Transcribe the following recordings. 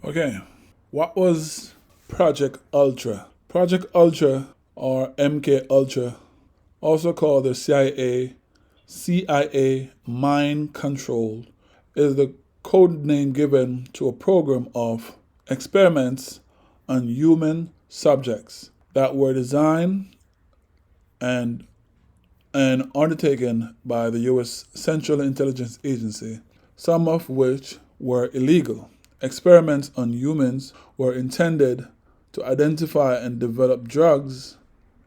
Okay, what was Project Ultra? Project Ultra, or MK Ultra, also called the CIA Mind Control, is the code name given to a program of experiments on human subjects that were designed and undertaken by the U.S. Central Intelligence Agency, some of which were illegal. Experiments on humans were intended to identify and develop drugs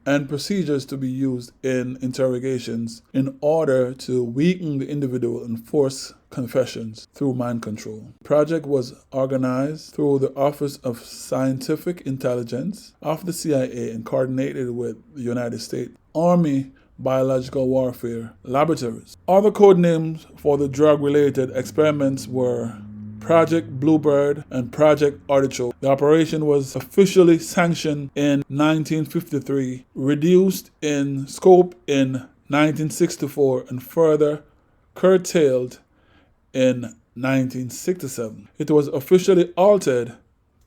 and procedures to be used in interrogations in order to weaken the individual and force confessions through mind control. The project was organized through the Office of Scientific Intelligence of the CIA and coordinated with the United States Army Biological Warfare Laboratories. Other code names for the drug-related experiments were Project Bluebird and Project Artichoke. The operation was officially sanctioned in 1953, reduced in scope in 1964, and further curtailed in 1967. It was officially altered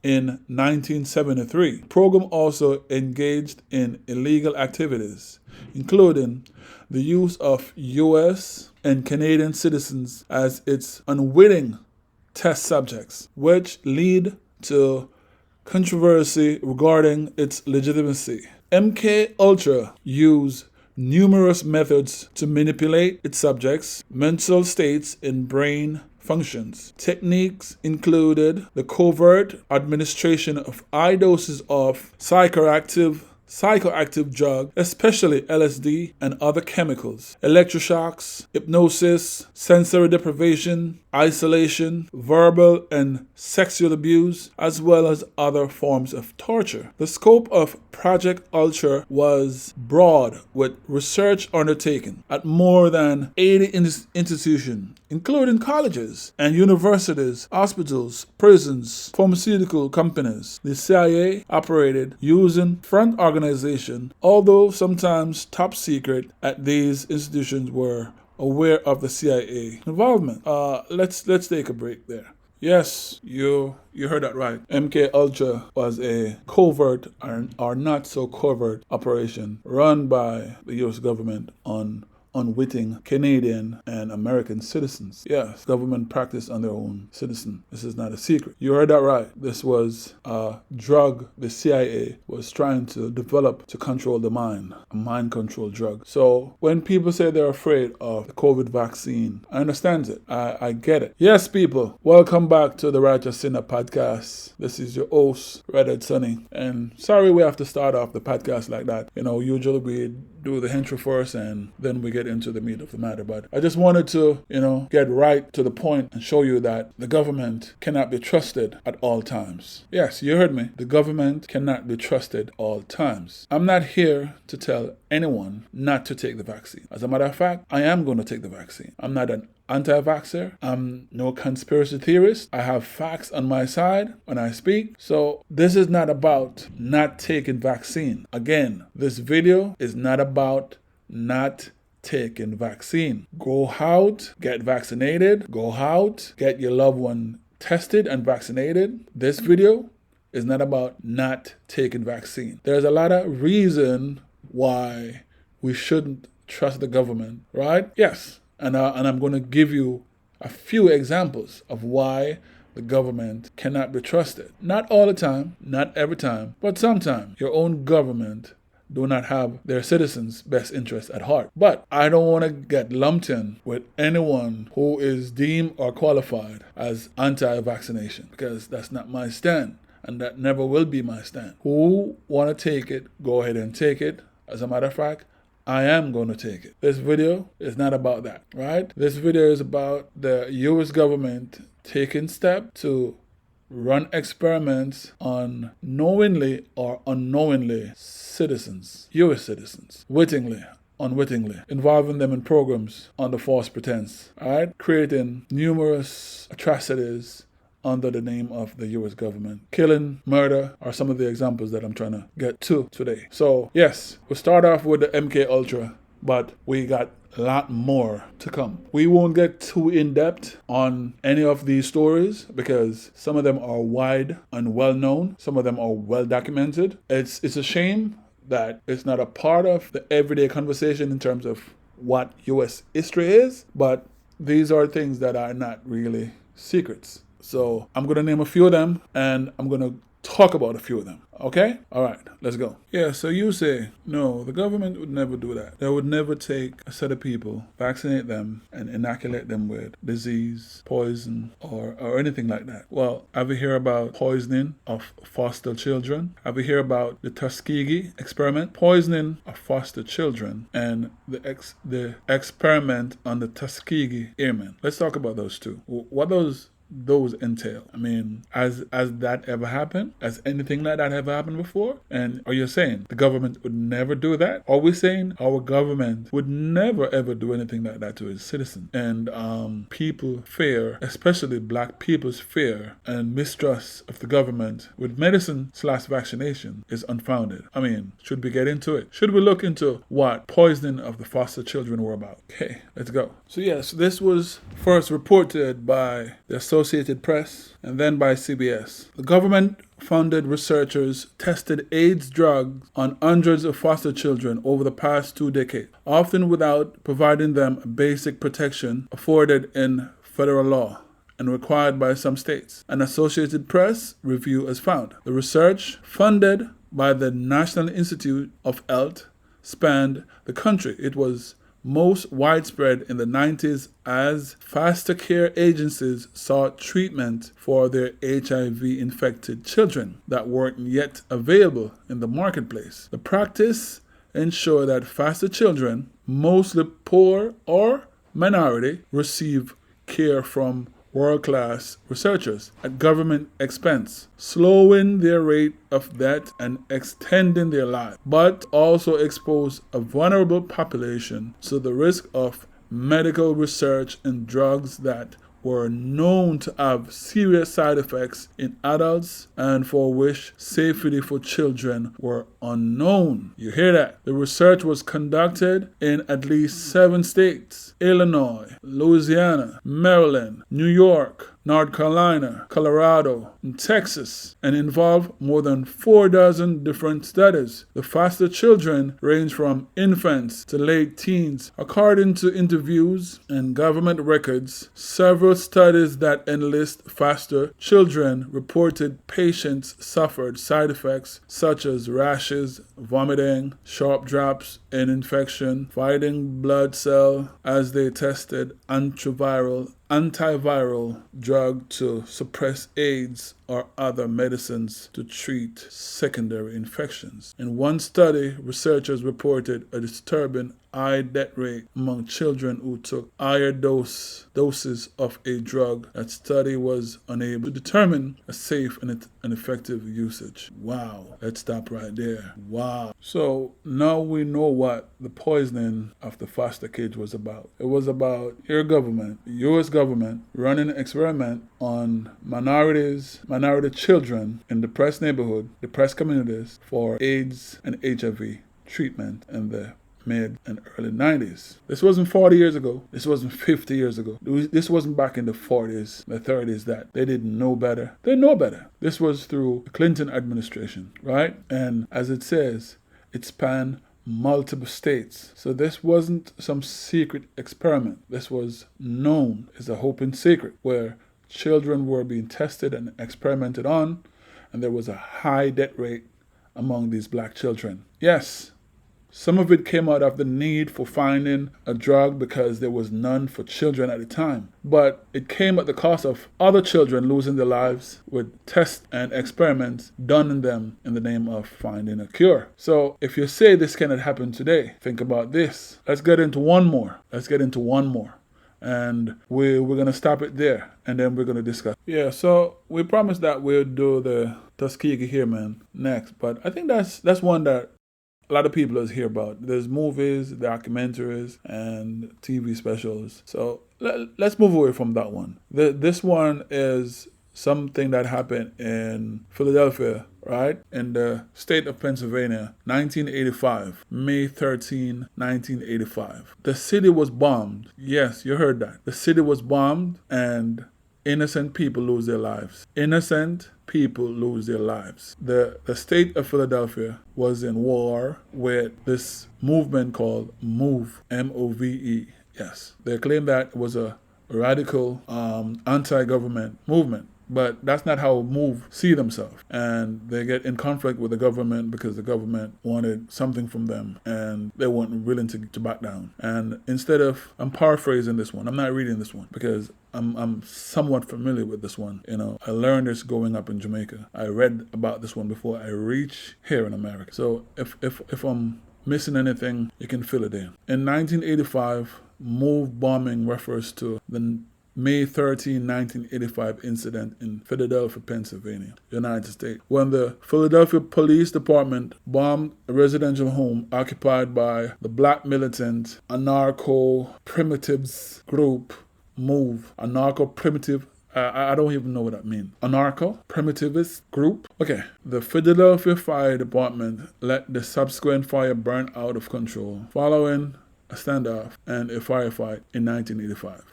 in 1973. The program also engaged in illegal activities, including the use of U.S. and Canadian citizens as its unwitting test subjects, which lead to controversy regarding its legitimacy. MK Ultra used numerous methods to manipulate its subjects' mental states and brain functions. Techniques included the covert administration of high doses of psychoactive drug, especially LSD and other chemicals, electroshocks, hypnosis, sensory deprivation, isolation, verbal and sexual abuse, as well as other forms of torture. The scope of Project Ultra was broad, with research undertaken at more than 80 institutions, including colleges and universities, hospitals, prisons, pharmaceutical companies. The CIA operated using front organization, although sometimes top secret at these institutions were aware of the CIA involvement. Let's take a break there. Yes, you heard that right. MK Ultra was a covert or not so covert operation run by the U.S. government on unwitting Canadian and American citizens. Yes, government practiced on their own citizens. This is not a secret. You heard that right. This was a drug the CIA was trying to develop to control the mind, a mind control drug. So when people say they're afraid of the COVID vaccine, I understand it. I get it. Yes, people, welcome back to the Righteous Sinner podcast. This is your host, Redhead Sonny. And sorry we have to start off the podcast like that. Usually we do the intro first and then we get into the meat of the matter. But I just wanted to, get right to the point and show you that the government cannot be trusted at all times. Yes, you heard me. The government cannot be trusted all times. I'm not here to tell anyone not to take the vaccine. As a matter of fact, I am going to take the vaccine. I'm not an anti-vaxxer. I'm no conspiracy theorist. I have facts on my side when I speak. So this is not about not taking vaccine. Again, this video is not about not taking vaccine. Go out, get vaccinated. Go out, get your loved one tested and vaccinated. This video is not about not taking vaccine. There's a lot of reason why we shouldn't trust the government, right? Yes. And I'm going to give you a few examples of why the government cannot be trusted. Not all the time, not every time, but sometimes your own government do not have their citizens' best interests at heart. But I don't want to get lumped in with anyone who is deemed or qualified as anti-vaccination, because that's not my stand, and that never will be my stand. Who want to take it, go ahead and take it. As a matter of fact, I am going to take it. This video is not about that, right? This video is about the U.S. government taking steps to run experiments on knowingly or unknowingly citizens, U.S. citizens, wittingly, unwittingly, involving them in programs under false pretense, right? Creating numerous atrocities under the name of the U.S. government. Killing, murder are some of the examples that I'm trying to get to today. So yes, we'll start off with the MK Ultra but we got a lot more to come. We won't get too in depth on any of these stories because some of them are wide and well known. Some of them are well documented. It's a shame that it's not a part of the everyday conversation in terms of what U.S. history is, but these are things that are not really secrets. So I'm going to name a few of them and I'm going to talk about a few of them. Okay? All right, let's go. Yeah, so you say, no, the government would never do that. They would never take a set of people, vaccinate them, and inoculate them with disease, poison, or anything like that. Well, have you heard about poisoning of foster children? Have you heard about the Tuskegee experiment? Poisoning of foster children and the experiment on the Tuskegee Airmen. Let's talk about those two. What those entail. I mean, has that ever happened? Has anything like that ever happened before? And are you saying the government would never do that? Are we saying our government would never ever do anything like that to its citizens? And people fear, especially black people's fear and mistrust of the government with medicine/vaccination is unfounded. I mean, should we get into it? Should we look into what poisoning of the foster children were about? Okay, let's go. So yes, this was first reported by the Associated Press and then by CBS. The government-funded researchers tested AIDS drugs on hundreds of foster children over the past 2 decades, often without providing them basic protection afforded in federal law and required by some states. An Associated Press review has found. The research, funded by the National Institute of Health, spanned the country. It was most widespread in the 90s as foster care agencies sought treatment for their HIV-infected children that weren't yet available in the marketplace. The practice ensured that foster children, mostly poor or minority, receive care from world-class researchers at government expense, slowing their rate of death and extending their lives, but also expose a vulnerable population to the risk of medical research in drugs that were known to have serious side effects in adults and for which safety for children were unknown. You hear that? The research was conducted in at least 7 states: Illinois, Louisiana, Maryland, New York, North Carolina, Colorado, and Texas, and involved more than 4 dozen different studies. The foster children range from infants to late teens. According to interviews and government records, several studies that enlist foster children reported patients suffered side effects such as rashes, vomiting, sharp drops in infection, fighting blood cell as they tested antiviral drug to suppress AIDS or other medicines to treat secondary infections. In one study, researchers reported a disturbing high death rate among children who took higher doses of a drug. That study was unable to determine a safe and effective usage. Wow. Let's stop right there. Wow. So now we know what the poisoning of the foster kids was about. It was about your government, the U.S. government, running an experiment on minority children in depressed neighborhood, depressed communities for AIDS and HIV treatment in the mid and early 90s. This wasn't 40 years ago. This wasn't 50 years ago. This wasn't back in the 40s, the 30s that they didn't know better. They know better. This was through the Clinton administration, right? And as it says, it spanned multiple states. So this wasn't some secret experiment. This was known as a open secret where children were being tested and experimented on, and there was a high death rate among these black children. Yes, some of it came out of the need for finding a drug because there was none for children at the time. But it came at the cost of other children losing their lives with tests and experiments done in them in the name of finding a cure. So if you say this cannot happen today, think about this. Let's get into one more. And we're going to stop it there, and then we're going to discuss. Yeah, so we promised that we'll do the Tuskegee Airmen next, but I think that's one that a lot of people has hear about. There's movies, documentaries, and TV specials. So let's move away from that one. This one is something that happened in Philadelphia, right? In the state of Pennsylvania, 1985, May 13, 1985. The city was bombed. Yes, you heard that. The city was bombed and innocent people lose their lives. Innocent people lose their lives. The state of Philadelphia was in war with this movement called MOVE, M-O-V-E. Yes, they claim that it was a radical anti-government movement. But that's not how MOVE see themselves. And they get in conflict with the government because the government wanted something from them and they weren't willing to back down. And instead of, I'm paraphrasing this one, I'm not reading this one because I'm somewhat familiar with this one. I learned this growing up in Jamaica. I read about this one before I reached here in America. So if I'm missing anything, you can fill it in. In 1985, MOVE bombing refers to the May 13, 1985 incident in Philadelphia, Pennsylvania, United States, when the Philadelphia Police Department bombed a residential home occupied by the black militant anarcho-primitives group MOVE. Anarcho-primitive, I don't even know what that means. Anarcho-primitivist group? Okay. The Philadelphia Fire Department let the subsequent fire burn out of control following a standoff and a firefight in 1985.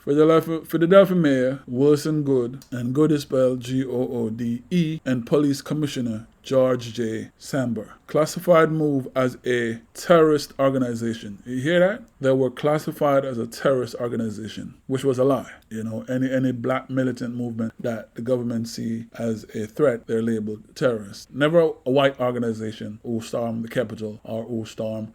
Philadelphia Mayor Wilson Goode, and Goode is spelled Goode, and Police Commissioner George J. Samber classified MOVE as a terrorist organization. You hear that? They were classified as a terrorist organization, which was a lie. Any black militant movement that the government see as a threat, they're labeled terrorists. Never a white organization who stormed the Capitol or who stormed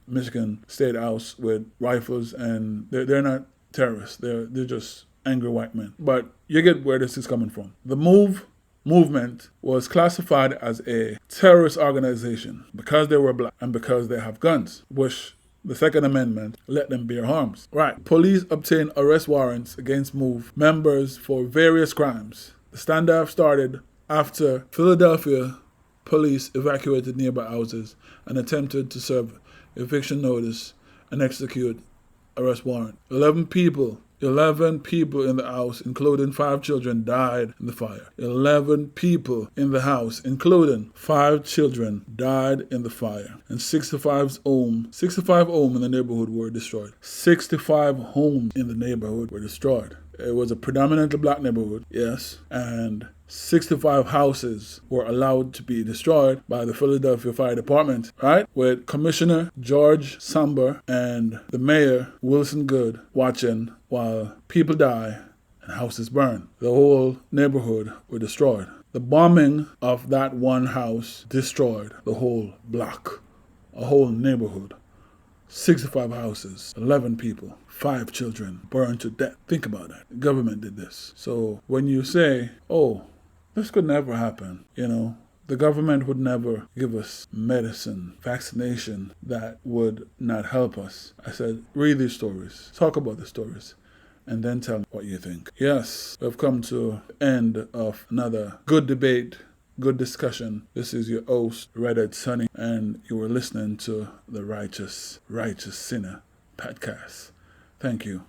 Michigan State House with rifles, and they're not terrorists. They're just angry white men. But you get where this is coming from. The MOVE movement was classified as a terrorist organization because they were black and because they have guns, which the Second Amendment let them bear arms. Right. Police obtained arrest warrants against MOVE members for various crimes. The standoff started after Philadelphia police evacuated nearby houses and attempted to serve eviction notice and execute arrest warrant. 11 people in the house, including 5 children, died in the fire. 11 people in the house, including 5 children, died in the fire. And 65 homes in the neighborhood were destroyed. 65 homes in the neighborhood were destroyed. It was a predominantly black neighborhood, yes, and 65 houses were allowed to be destroyed by the Philadelphia Fire Department, right? With Commissioner George Samber and the Mayor Wilson Goode watching while people die and houses burn. The whole neighborhood were destroyed. The bombing of that one house destroyed the whole block, a whole neighborhood. 65 houses, 11 people, 5 children burned to death. Think about that. The government did this. So when you say, this could never happen, the government would never give us medicine, vaccination that would not help us. I said, read these stories, talk about the stories, and then tell me what you think. Yes, we've come to the end of another good debate, good discussion. This is your host, Redhead Sonny, and you were listening to the Righteous Sinner podcast. Thank you.